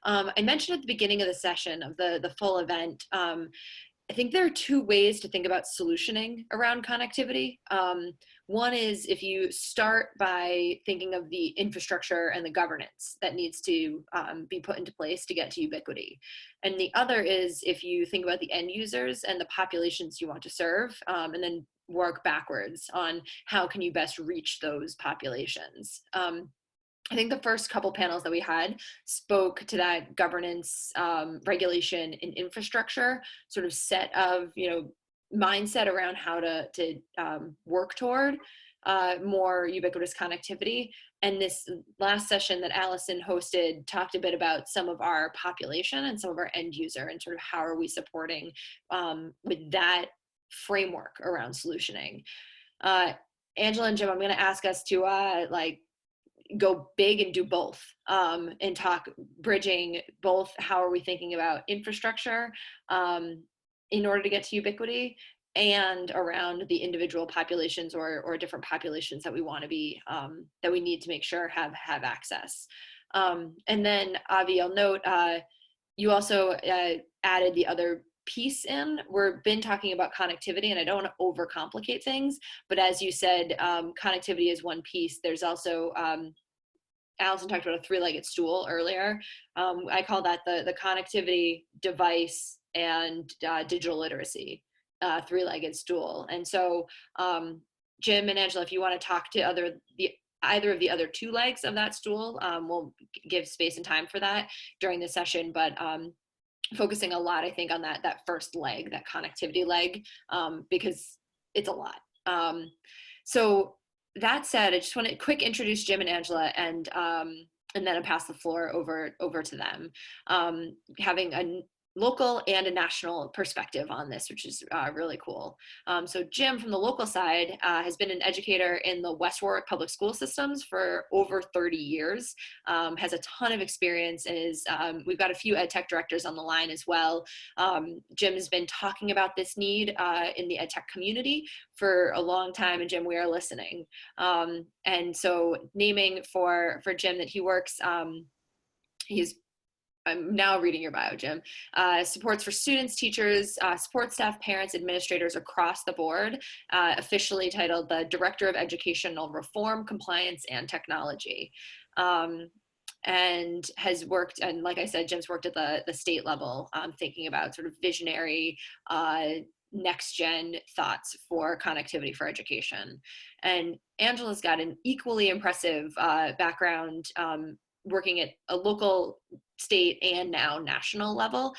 I mentioned at the beginning of the session of the full event, I think there are two ways to think about solutioning around connectivity. One is if you start by thinking of the infrastructure and the governance that needs to be put into place to get to ubiquity. And the other is if you think about the end users and the populations you want to serve, and then work backwards on how can you best reach those populations. I think the first couple panels that we had spoke to that governance, regulation, and infrastructure sort of set of, mindset around how to work toward more ubiquitous connectivity. And this last session that Allison hosted talked a bit about some of our population and some of our end user and sort of how are we supporting with that framework around solutioning. Angela and Jim, I'm going to ask us to go big and do both, and talk bridging both how are we thinking about infrastructure in order to get to ubiquity and around the individual populations or different populations that we want to be that we need to make sure have access. And then Avi, I'll note you also added the other piece in. We've been talking about connectivity, and I don't want to overcomplicate things, but as you said, connectivity is one piece. There's also Allison talked about a three-legged stool earlier. I call that the connectivity, device, and digital literacy three-legged stool. And so Jim and Angela, if you want to talk to either of the other two legs of that stool, we'll give space and time for that during the session, but focusing a lot, I think, on that first leg, that connectivity leg, because it's a lot. So that said, I just want to quick introduce Jim and Angela, and then I'll pass the floor over to them, having a local and a national perspective on this, which is really cool. So Jim, from the local side, has been an educator in the West Warwick public school systems for over 30 years, has a ton of experience, and we've got a few ed tech directors on the line as well. Jim has been talking about this need in the ed tech community for a long time, and Jim, we are listening. And so naming for Jim that he works, I'm now reading your bio, Jim. Supports for students, teachers, support staff, parents, administrators across the board, officially titled the Director of Educational Reform, Compliance, and Technology. And has worked, and like I said, Jim's worked at the state level, thinking about sort of visionary next gen thoughts for connectivity for education. And Angela's got an equally impressive background working at a local, state, and now national level.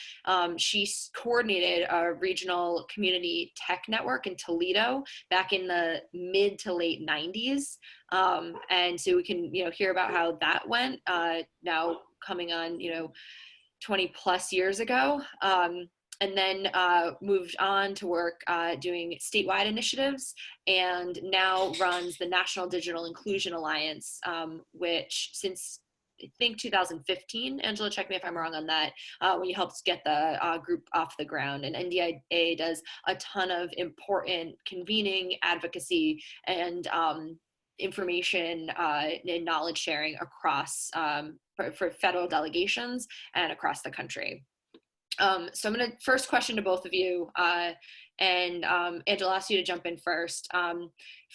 She coordinated a regional community tech network in Toledo back in the mid to late 90s. And so we can, hear about how that went now coming on, 20 plus years ago. And then moved on to work doing statewide initiatives, and now runs the National Digital Inclusion Alliance, which since I think 2015, Angela, check me if I'm wrong on that, when you helped get the group off the ground. And NDIA does a ton of important convening, advocacy, and information and knowledge sharing across for federal delegations and across the country. So I'm going to first question to both of you, and Angela, I'll ask you to jump in first.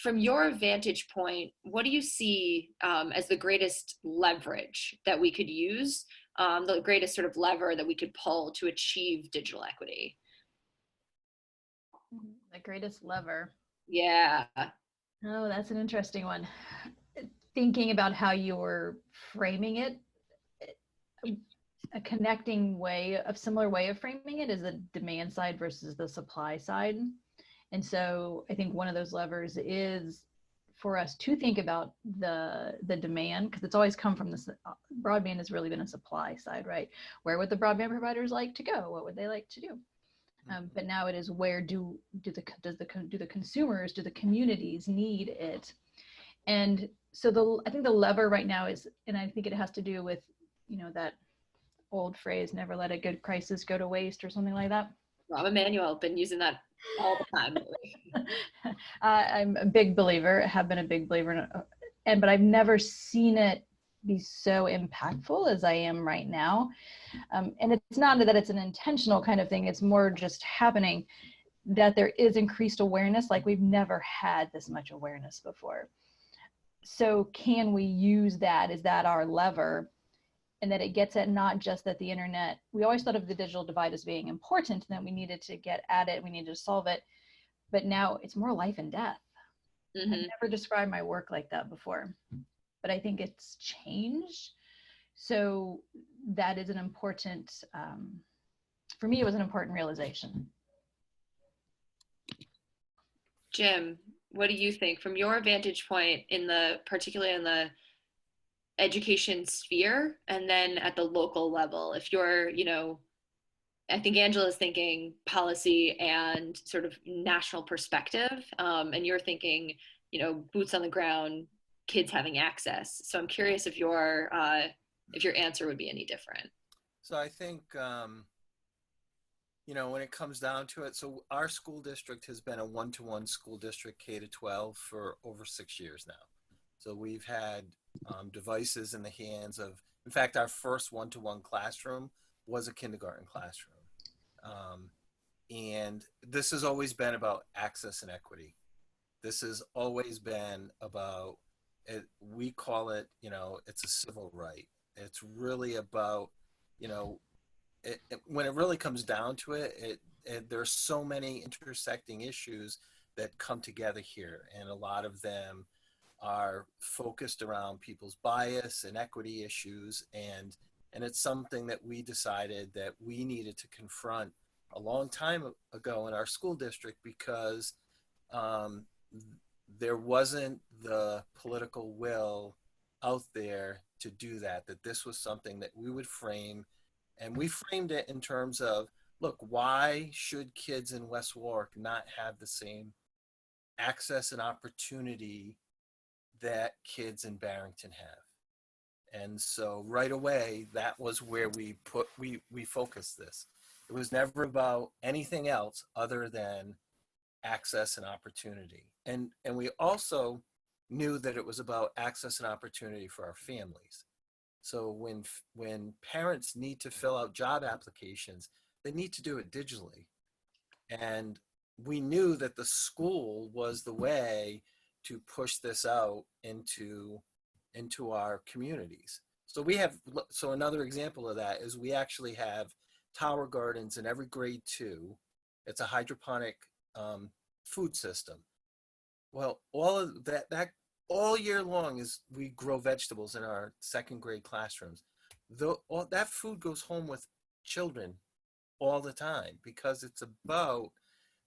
From your vantage point, what do you see as the greatest leverage that we could use, the greatest sort of lever that we could pull to achieve digital equity? The greatest lever. Yeah. Oh, that's an interesting one. Thinking about how you were framing it, a connecting way, a similar way of framing it is the demand side versus the supply side. And so I think one of those levers is for us to think about the demand, because it's always come from this, broadband has really been a supply side, right? Where would the broadband providers like to go? What would they like to do? But now it is where do the consumers, do the communities need it? And so I think the lever right now is, and I think it has to do with, that old phrase, never let a good crisis go to waste, or something like that. Rob Emanuel, been using that all the time. I'm a big believer, have been a big believer, but I've never seen it be so impactful as I am right now. And it's not that it's an intentional kind of thing, it's more just happening, that there is increased awareness like we've never had this much awareness before. So can we use that? Is that our lever? And that it gets at not just that the internet, we always thought of the digital divide as being important and that we needed to get at it, we needed to solve it, but now it's more life and death. Mm-hmm. I've never described my work like that before, but I think it's changed. So that is an important, for me, it was an important realization. Jim, what do you think from your vantage point in the, particularly in the education sphere and then at the local level? If you're, I think Angela's thinking policy and sort of national perspective, and you're thinking, boots on the ground, kids having access. So I'm curious if your answer would be any different. So I think, when it comes down to it, so our school district has been a one-to-one school district K to 12 for over 6 years now. So we've had devices in the hands of, in fact, our first one-to-one classroom was a kindergarten classroom. And this has always been about access and equity. This has always been about, we call it, it's a civil right. It's really about, when it really comes down to it, there's so many intersecting issues that come together here. And a lot of them are focused around people's bias and equity issues. And it's something that we decided that we needed to confront a long time ago in our school district, because there wasn't the political will out there to do that this was something that we would frame. And we framed it in terms of, look, why should kids in West Warwick not have the same access and opportunity that kids in Barrington have? And so right away, that was where we focused this. It was never about anything else other than access and opportunity. And we also knew that it was about access and opportunity for our families. So when parents need to fill out job applications, they need to do it digitally. And we knew that the school was the way to push this out into our communities. So another example of that is we actually have tower gardens in every grade 2. It's a hydroponic food system. Well, all of that all year long is we grow vegetables in our second grade classrooms. All that food goes home with children all the time, because it's about,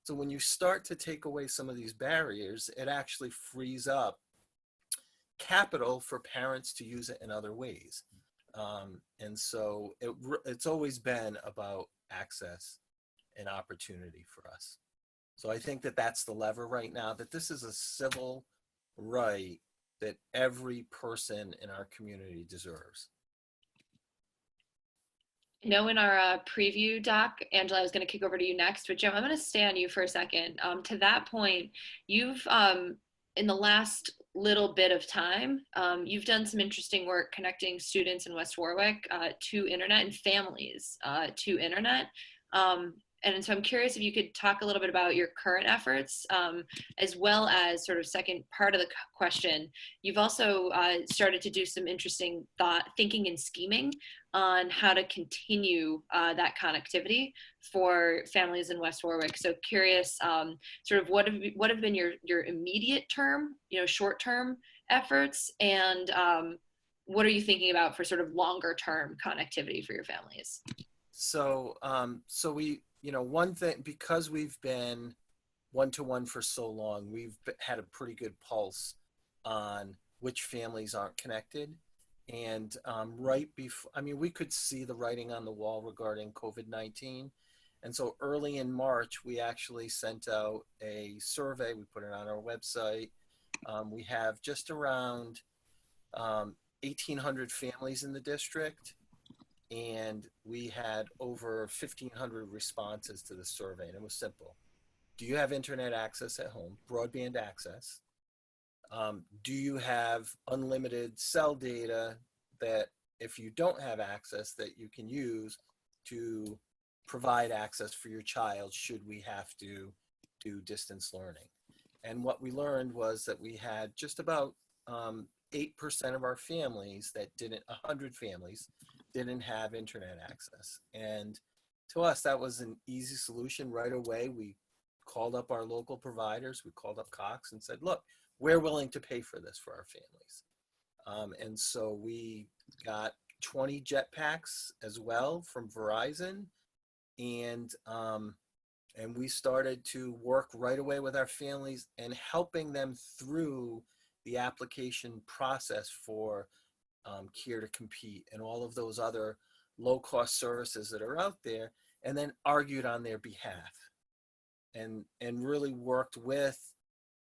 so when you start to take away some of these barriers, it actually frees up capital for parents to use it in other ways. And so it's always been about access and opportunity for us. So I think that that's the lever right now, that this is a civil right that every person in our community deserves. In our preview doc, Angela, I was going to kick over to you next, but Jim, I'm going to stay on you for a second. To that point, you've, in the last little bit of time, you've done some interesting work connecting students in West Warwick to internet and families to internet. And so I'm curious if you could talk a little bit about your current efforts, as well as sort of second part of the question. You've also started to do some interesting thinking and scheming on how to continue that connectivity for families in West Warwick. So curious, sort of what have been your immediate term, short term efforts, and what are you thinking about for sort of longer term connectivity for your families? So we, one thing, because we've been one-to-one for so long, we've had a pretty good pulse on which families aren't connected. And right before, we could see the writing on the wall regarding COVID-19. And so early in March, we actually sent out a survey. We put it on our website. We have just around 1,800 families in the district. And we had over 1,500 responses to the survey, and it was simple. Do you have internet access at home, broadband access? Do you have unlimited cell data that if you don't have access, that you can use to provide access for your child should we have to do distance learning. And what we learned was that we had just about 8% of our families that didn't, 100 families didn't have internet access. And to us, that was an easy solution right away. We called up our local providers, we called up Cox and said, look, we're willing to pay for this for our families. And so we got 20 jetpacks as well from Verizon, and we started to work right away with our families and helping them through the application process for Care to Compete and all of those other low-cost services that are out there, and then argued on their behalf, and really worked with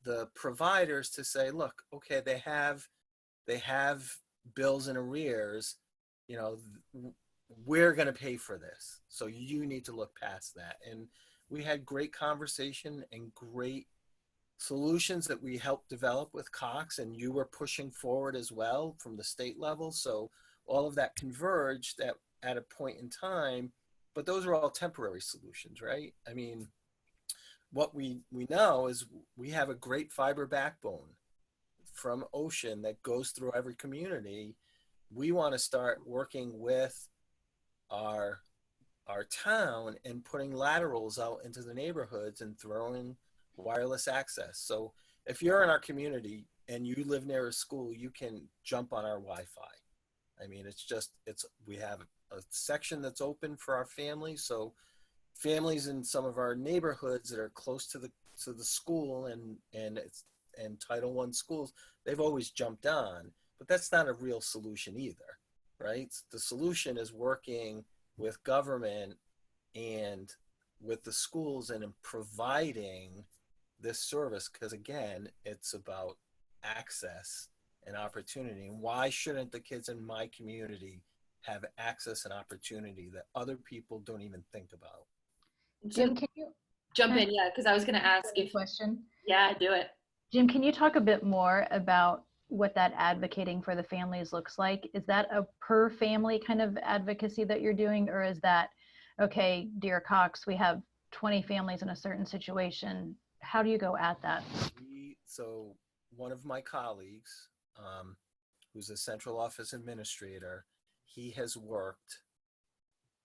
the providers to say, look, okay, they have bills in arrears, you know, we're going to pay for this, so you need to look past that. And we had great conversation and great solutions that we helped develop with Cox, and you were pushing forward as well from the state level. So all of that converged at a point in time, but those are all temporary solutions, right? I mean, what we know is we have a great fiber backbone from Ocean that goes through every community. We want to start working with our town and putting laterals out into the neighborhoods and throwing wireless access. So if you're in our community and you live near a school, you can jump on our Wi-Fi. I mean, we have a section that's open for our families. So families in some of our neighborhoods that are close to the school and Title I schools, they've always jumped on, but that's not a real solution either, right? The solution is working with government and with the schools and in providing this service, because again, it's about access and opportunity. And why shouldn't the kids in my community have access and opportunity that other people don't even think about? Jim, can you jump in? Yeah, because I was going to ask a question. Yeah, do it. Jim, can you talk a bit more about what that advocating for the families looks like? Is that a per family kind of advocacy that you're doing, or is that, okay, dear Cox, we have 20 families in a certain situation? How do you go at that? So one of my colleagues, who's a central office administrator, he has worked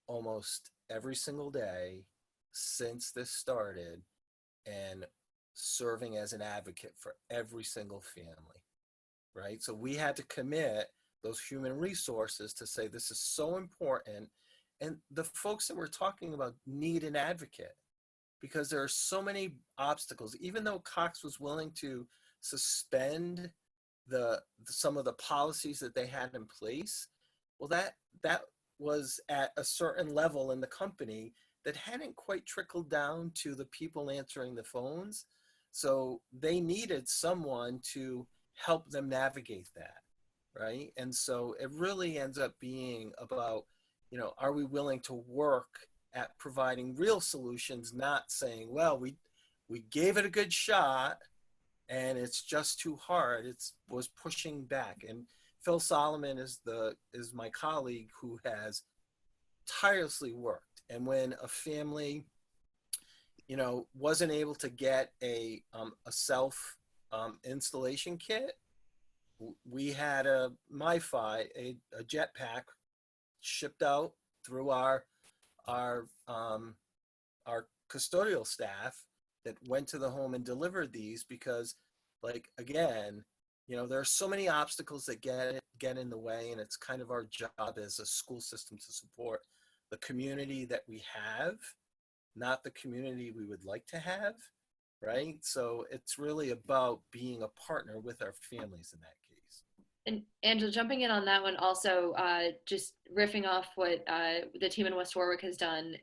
almost every single day since this started and serving as an advocate for every single family, right? So we had to commit those human resources to say this is so important. And the folks that we're talking about need an advocate because there are so many obstacles. Even though Cox was willing to suspend some of the policies that they had in place, well, that was at a certain level in the company that hadn't quite trickled down to the people answering the phones. So they needed someone to help them navigate that, right? And so it really ends up being about, you know, are we willing to work at providing real solutions, not saying, well, we gave it a good shot and it's just too hard. Was pushing back. And Phil Solomon is my colleague who has tirelessly worked. And when a family, you know, wasn't able to get a self installation kit, we had a MiFi, a jetpack shipped out through our custodial staff that went to the home and delivered these because, like, again, you know, there are so many obstacles that get in the way, and it's kind of our job as a school system to support the community that we have, not the community we would like to have, right? So it's really about being a partner with our families in that case. And Angela, jumping in on that one also, just riffing off what the team in West Warwick has done,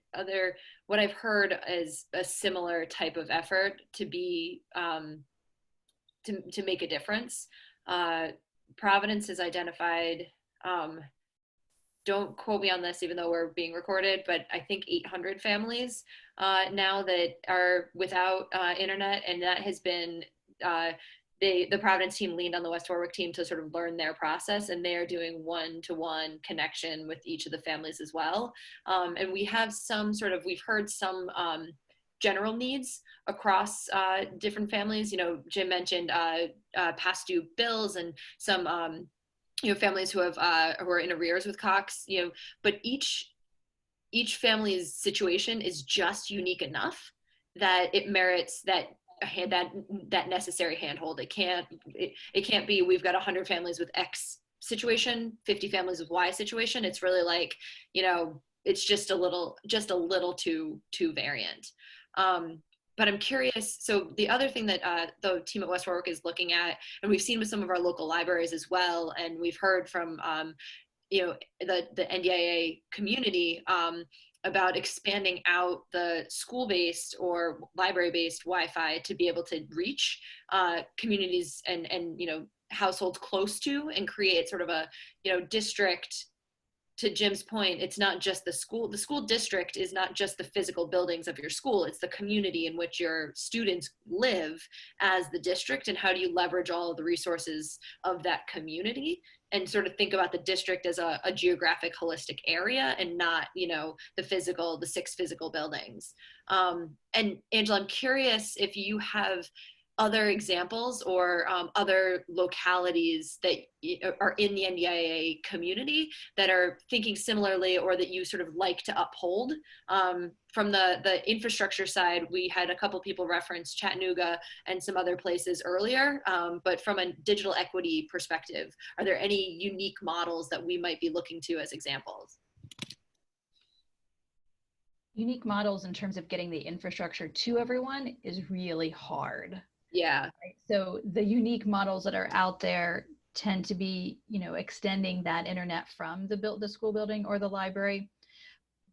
what I've heard is a similar type of effort to be, to make a difference. Providence has identified, don't quote me on this, even though we're being recorded, but I think 800 families now that are without internet, and that has been the Providence team leaned on the West Warwick team to sort of learn their process, and they are doing one-to-one connection with each of the families as well. And we have we've heard some general needs across different families. Jim mentioned past due bills and some families who are in arrears with Cox. But each family's situation is just unique enough that it merits that necessary handhold. It can't be we've got 100 families with X situation, 50 families with Y situation. It's really like, it's just a little too variant. But I'm curious. So the other thing that the team at West Warwick is looking at, and we've seen with some of our local libraries as well, and we've heard from the NDIA community about expanding out the school-based or library-based Wi-Fi to be able to reach communities and households close to, and create sort of a district. To Jim's point, it's not just the school. The school district is not just the physical buildings of your school. It's the community in which your students live as the district, and how do you leverage all of the resources of that community, and sort of think about the district as a geographic holistic area, and not, the 6 physical buildings. And Angela, I'm curious if you have other examples or other localities that are in the NDIA community that are thinking similarly, or that you sort of like to uphold. From the infrastructure side, we had a couple people reference Chattanooga and some other places earlier, but from a digital equity perspective, are there any unique models that we might be looking to as examples? Unique models in terms of getting the infrastructure to everyone is really hard. Yeah. Right? So the unique models that are out there tend to be, extending that internet from the school building or the library.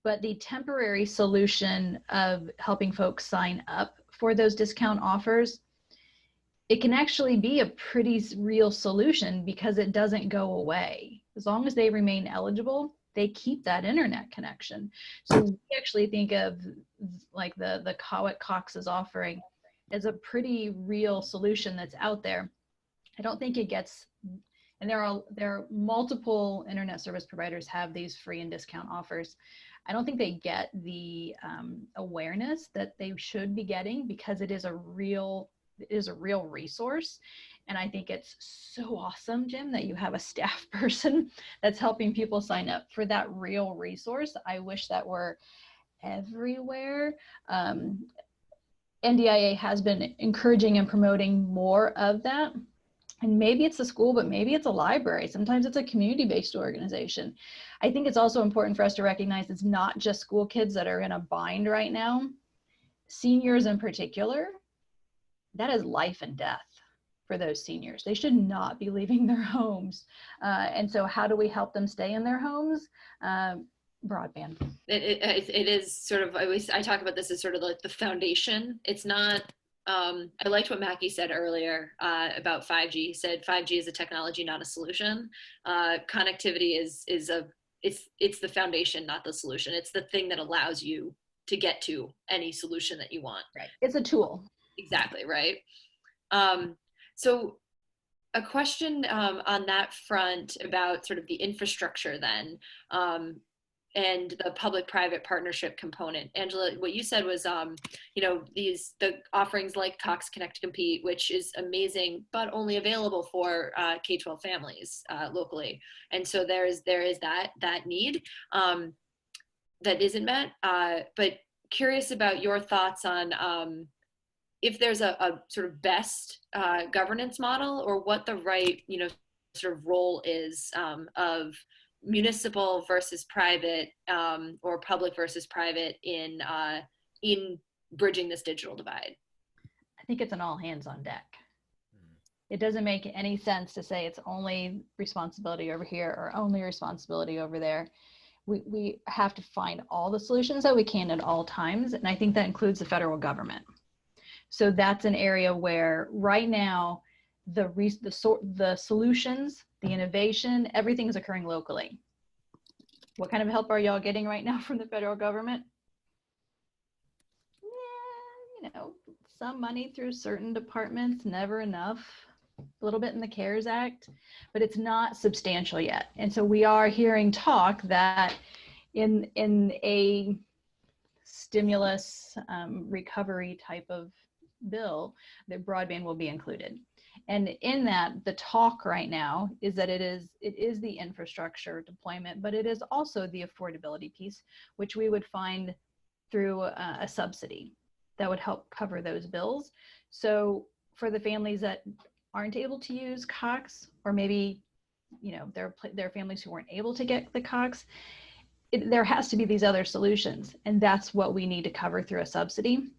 But the temporary solution of helping folks sign up for those discount offers, it can actually be a pretty real solution, because it doesn't go away. As long as they remain eligible, they keep that internet connection. So we actually think of like the what Cox is offering as a pretty real solution that's out there. I don't think it gets, and there are multiple internet service providers have these free and discount offers. I don't think they get the awareness that they should be getting, because it is a real resource. And I think it's so awesome, Jim, that you have a staff person that's helping people sign up for that real resource. I wish that were everywhere. NDIA has been encouraging and promoting more of that. And maybe it's a school, but maybe it's a library. Sometimes it's a community-based organization. I think it's also important for us to recognize it's not just school kids that are in a bind right now. Seniors in particular, that is life and death for those seniors. They should not be leaving their homes. And so how do we help them stay in their homes? Broadband. It is sort of, I talk about this as sort of like the foundation. It's not, I liked what Mackie said earlier about 5G. He said 5G is a technology, not a solution. Connectivity is it's the foundation, not the solution. It's the thing that allows you to get to any solution that you want. Right. It's a tool. Exactly, right. So a question on that front about sort of the infrastructure then, and the public-private partnership component. Angela, what you said was, the offerings like Cox Connect Compete, which is amazing, but only available for K-12 families locally. And so there is that need that isn't met. But curious about your thoughts on if there's a sort of best governance model, or what the right, sort of role is of municipal versus private, or public versus private in bridging this digital divide. I think it's an all hands on deck. It doesn't make any sense to say it's only responsibility over here or only responsibility over there. We have to find all the solutions that we can at all times, and I think that includes the federal government. So that's an area where right now the solutions, the innovation, everything is occurring locally. What kind of help are y'all getting right now from the federal government? Yeah, some money through certain departments, never enough. a little bit in the CARES Act, but it's not substantial yet. And so we are hearing talk that in a stimulus recovery type of bill, that broadband will be included. And in that, the talk right now is that it is the infrastructure deployment, but it is also the affordability piece, which we would find through a subsidy that would help cover those bills. So for the families that aren't able to use Cox, or maybe, you know, there are families who weren't able to get the Cox, there has to be these other solutions, and that's what we need to cover through a subsidy.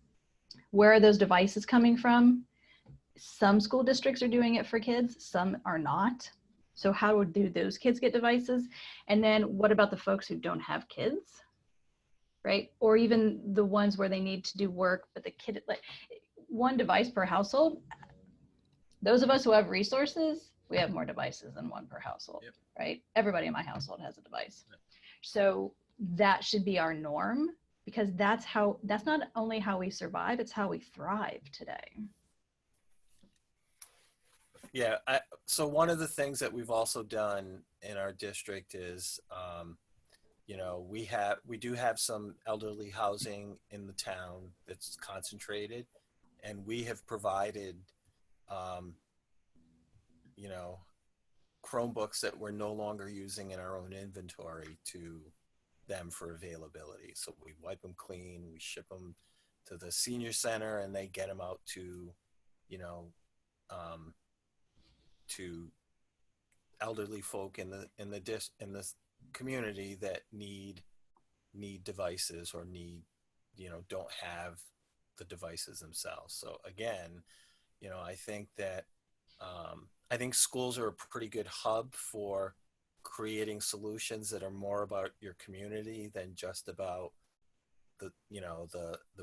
Where are those devices coming from? Some school districts are doing it for kids, some are not. So how do those kids get devices? And then what about the folks who don't have kids, right? Or even the ones where they need to do work, but the kid, like, one device per household. Those of us who have resources, we have more devices than one per household, yep. Right? Everybody in my household has a device. Yep. So that should be our norm, because that's not only how we survive, it's how we thrive today. Yeah, so one of the things that we've also done in our district is, you know, we do have some elderly housing in the town that's concentrated, and we have provided, you know, Chromebooks that we're no longer using in our own inventory to them for availability. So we wipe them clean, we ship them to the senior center, and they get them out to, you know, to elderly folk in the community that need devices, or don't have the devices themselves. So again, you know, I think that I think schools are a pretty good hub for creating solutions that are more about your community than just about the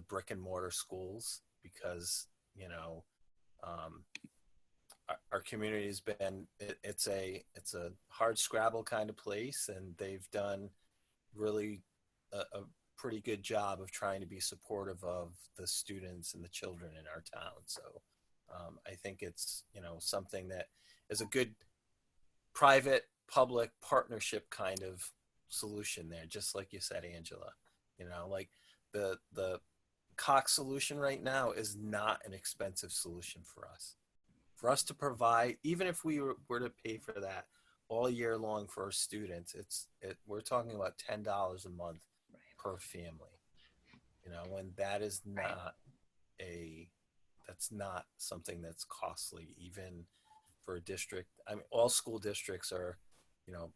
brick and mortar schools, because, you know, our community has been, it's a hard scrabble kind of place, and they've done really a pretty good job of trying to be supportive of the students and the children in our town. So I think it's, you know, something that is a good private public partnership kind of solution there, just like you said, Angela. You know, like the Cox solution right now is not an expensive solution for us. For us to provide, even if we were to pay for that all year long for our students, we're talking about $10 a month per family. You know, and that is not that's not something that's costly, even for a district. I mean, all school districts are, you know,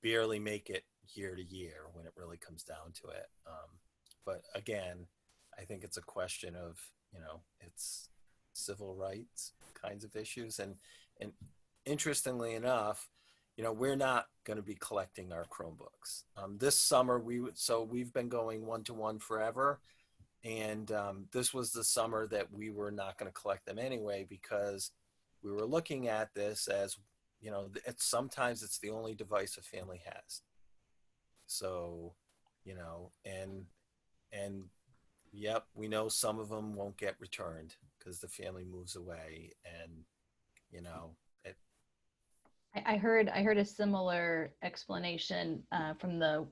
barely make it year to year when it really comes down to it. But again, I think it's a question of, you know, it's civil rights kinds of issues. And interestingly enough, you know, we're not going to be collecting our Chromebooks. This summer, we've been going one-to-one forever. And this was the summer that we were not going to collect them anyway, because we were looking at this as, you know, sometimes it's the only device a family has. So, you know, and yep, we know some of them won't get returned because the family moves away, and, you know, I heard a similar explanation from the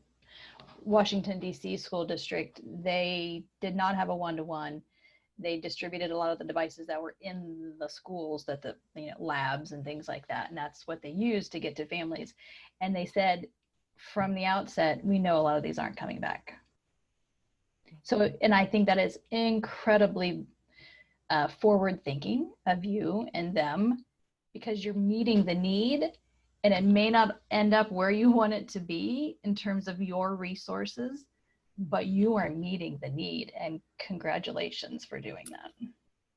Washington, D.C. school district. They did not have a one-to-one. They distributed a lot of the devices that were in the schools, that the, you know, labs and things like that. And that's what they used to get to families. And they said from the outset, we know a lot of these aren't coming back. So, and I think that is incredibly forward thinking of you and them, because you're meeting the need, and it may not end up where you want it to be in terms of your resources, but you are meeting the need, and congratulations for doing that.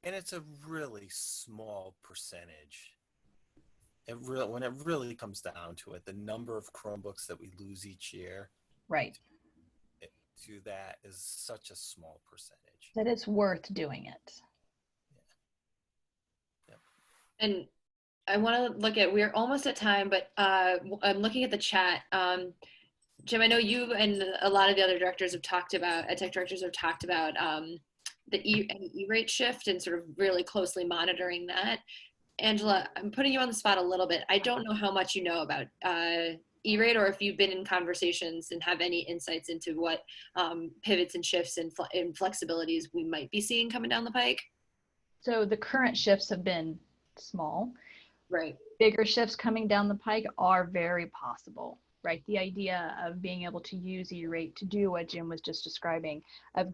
And it's a really small percentage. When it really comes down to it, the number of Chromebooks that we lose each year, right, to that is such a small percentage that it's worth doing it. Yeah. And I want to look at, we're almost at time, but I'm looking at the chat. Jim, I know you and a lot of the other directors have talked about, ed tech directors have talked about the E-rate shift and sort of really closely monitoring that. Angela, I'm putting you on the spot a little bit. I don't know how much you know about E-rate, or if you've been in conversations and have any insights into what pivots and shifts and flexibilities we might be seeing coming down the pike. So the current shifts have been small. Right. Bigger shifts coming down the pike are very possible, right? The idea of being able to use E-rate to do what Jim was just describing, of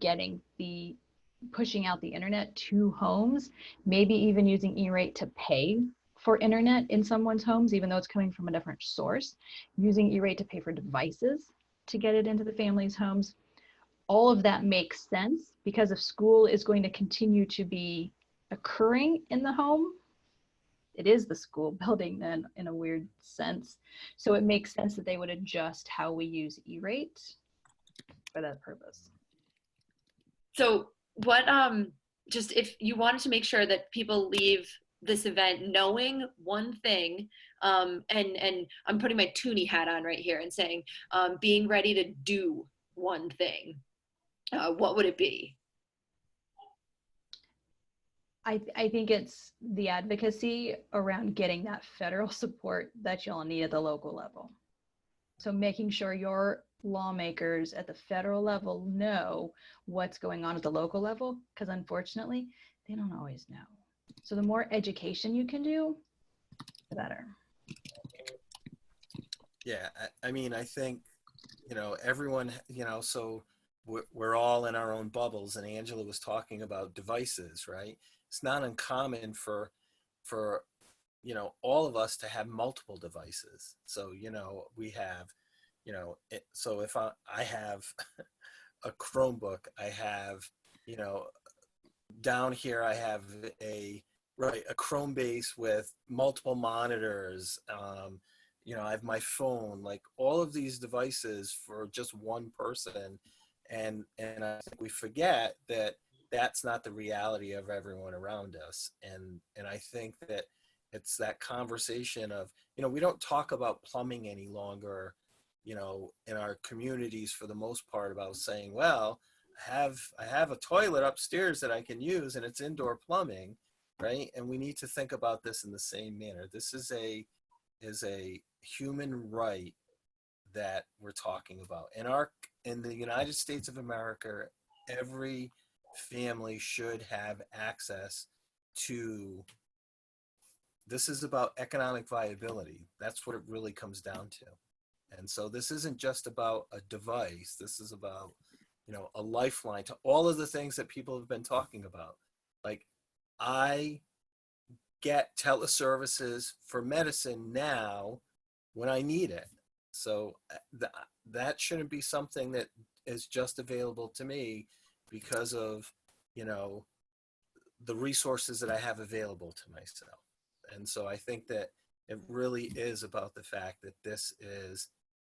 pushing out the internet to homes, maybe even using E-rate to pay for internet in someone's homes, even though it's coming from a different source, using E-rate to pay for devices to get it into the family's homes. All of that makes sense because if school is going to continue to be occurring in the home, it is the school building then in a weird sense. So it makes sense that they would adjust how we use E-rate for that purpose. So what, just if you wanted to make sure that people leave this event knowing one thing, and I'm putting my Toonie hat on right here and saying, being ready to do one thing, what would it be? I think it's the advocacy around getting that federal support that you'll need at the local level. So making sure your lawmakers at the federal level know what's going on at the local level, because unfortunately, they don't always know. So the more education you can do, the better. Yeah, I mean, I think, everyone, so we're all in our own bubbles, and Angela was talking about devices, right? It's not uncommon for all of us to have multiple devices. So, we have, so if I have a Chromebook, I have, down here I have a Chrome base with multiple monitors. I have my phone, like all of these devices for just one person. And I think we forget that that's not the reality of everyone around us. And I think that it's that conversation of, we don't talk about plumbing any longer, in our communities for the most part, about saying, well, I have a toilet upstairs that I can use and it's indoor plumbing, right? And we need to think about this in the same manner. This is a human right that we're talking about. In the United States of America, every family should have access to. This is about economic viability. That's what it really comes down to. And so this isn't just about a device. This is about, a lifeline to all of the things that people have been talking about. Like, I get teleservices for medicine now when I need it. So that shouldn't be something that is just available to me because of, the resources that I have available to myself. And so I think that it really is about the fact that this is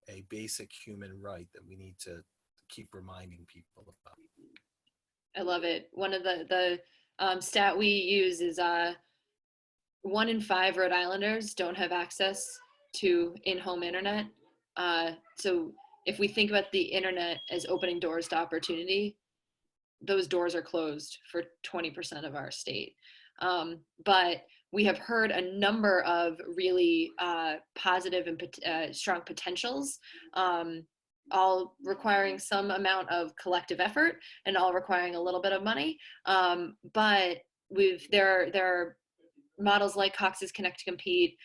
a basic human right that we need to keep reminding people about. I love it. One of the stat we use is 1 in 5 Rhode Islanders don't have access to in-home internet. So if we think about the internet as opening doors to opportunity, those doors are closed for 20% of our state. But we have heard a number of really positive and strong potentials, all requiring some amount of collective effort and all requiring a little bit of money. But there are models like Cox's Connect to Compete,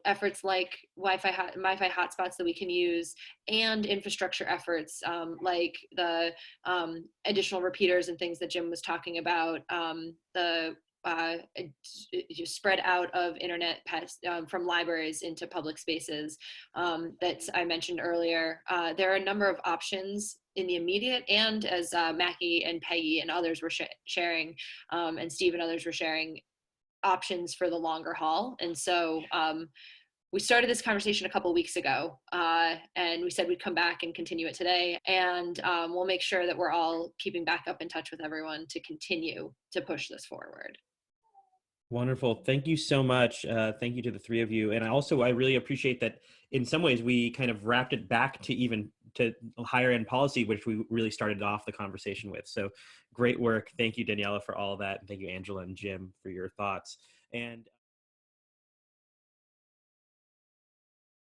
efforts like Wi-Fi hotspots that we can use, and infrastructure efforts like the additional repeaters and things that Jim was talking about, the spread out of internet from libraries into public spaces that I mentioned earlier. There are a number of options in the immediate, and as Mackie and Peggy and others were sharing, and Steve and others were sharing, options for the longer haul. And so we started this conversation a couple weeks ago, and we said we'd come back and continue it today. And we'll make sure that we're all keeping back up in touch with everyone to continue to push this forward. Wonderful. Thank you so much. Thank you to the three of you. And I really appreciate that in some ways we kind of wrapped it back to higher end policy, which we really started off the conversation with. So great work. Thank you, Daniela, for all of that. And thank you, Angela and Jim, for your thoughts. And